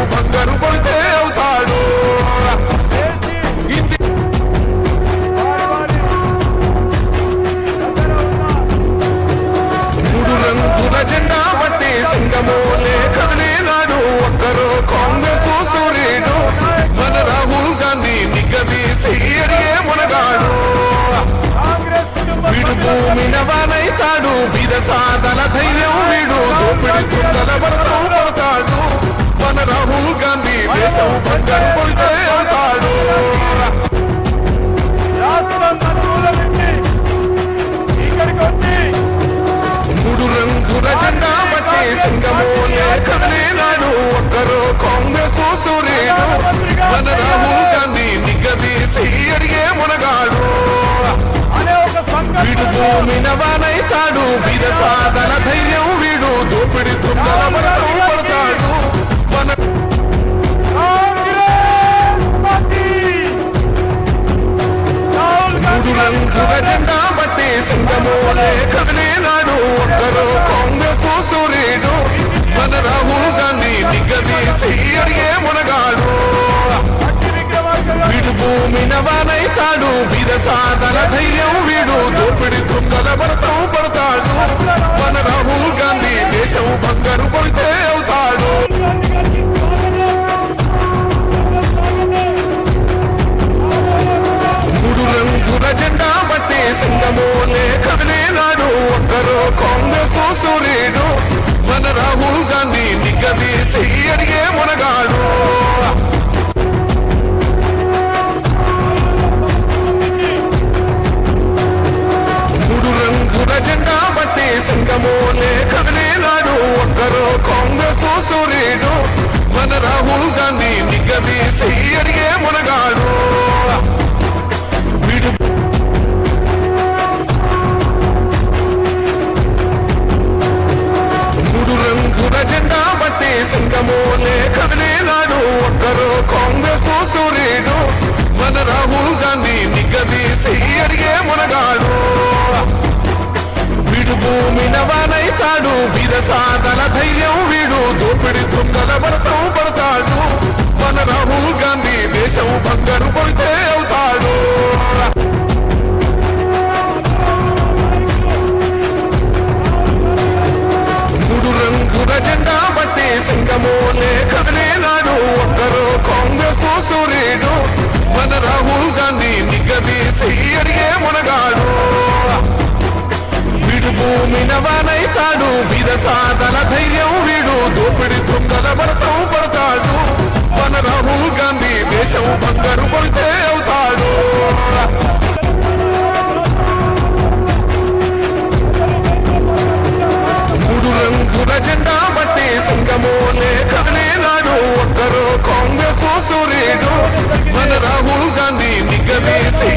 బంగారు కొడితే అవుతాడు మూడు రంగుల జెండా బట్టి సింగమోలే కదిలినాడు ఒక్కరు కాంగ్రెస్ సూర్యుడు మన రాహుల్ గాంధీ నిగదీసి అడిగే మునగాడు వీడు భూమిన వానైతాడు విరసాదల ధైర్యం వీడు దోపిడి తుంగల భరతం పడతాడు మన రాహుల్ గాంధీ దేశం బంగారు కొడితే అవుతాడు మూడు రంగుల జెండా బట్టి సింగమోలే కదిలినాడు ఒక్కరు కాంగ్రెస్ సూర్యుడు మన రాహుల్ గాంధీ నిగదీసి అడిగే మునగాడు వీడు భూమిన వానైతాడు విరసాదల ధైర్యం వీడు దోపిడి తుంగల భరతం పడతాడు మన మూడు రంగుల జెండా బట్టి సింగమోలే కదిలినాడు ఒక్కరు కాంగ్రెస్ సూర్యుడు మన రాహుల్ గాంధీ నిగదీసి అడిగే మునగాడు వీడు భూమిన వానైతాడు విరసాదల ధైర్యం వీడు దోపిడి తుంగల భరతం పడతాడు మన రాహుల్ గాంధీ దేశం బంగారు కొడితే అవుతాడు మూడు రంగుల జెండా బట్టి సింగమోలే కదిలినాడు ఒక్కరు కాంగ్రెస్ సూర్యుడు మన రాహుల్ గాంధీ నిగదీసి అడిగే మునగాడు మూడు రంగుల జెండా బట్టి సింగమోలే కదిలినాడు ఒక్కరు కాంగ్రెస్ సూర్యుడు మన రాహుల్ గాంధీ నిగదీసి అడిగే మునగాడు వీడు మూడు రంగుల జెండా బట్టి సింగమోలే కదిలినాడు ఒక్కరు కాంగ్రెస్ సూర్యుడు మన రాహుల్ గాంధీ నిగదీసి అడిగే మునగాడు వీడు భూమిన వానైతాడు విరసాదల ధైర్యం వీడు దోపిడి తుంగల భరతం పడతాడు మన రాహుల్ గాంధీ దేశం బంగారు కొడితే అవుతాడు మూడు రంగుల జెండా బట్టి సింగమోలే కదిలినాడు ఒక్కరు కాంగ్రెస్ సూర్యుడు మన రాహుల్ గాంధీ నిగదీసి అడిగే మునగాడు వీడు భూమిన వానైతాడు విరసాదల ధైర్యం వీడు దోపిడి తుంగల భరతం పడతాడు మన రాహుల్ గాంధీ దేశం బంగారు కొడితే అవుతాడు మూడు రంగుల జెండా బట్టి సింగమోలే కదిలినాడు ఒక్కరు కాంగ్రెస్ సూర్యుడు మన రాహుల్ గాంధీ నిగదీసి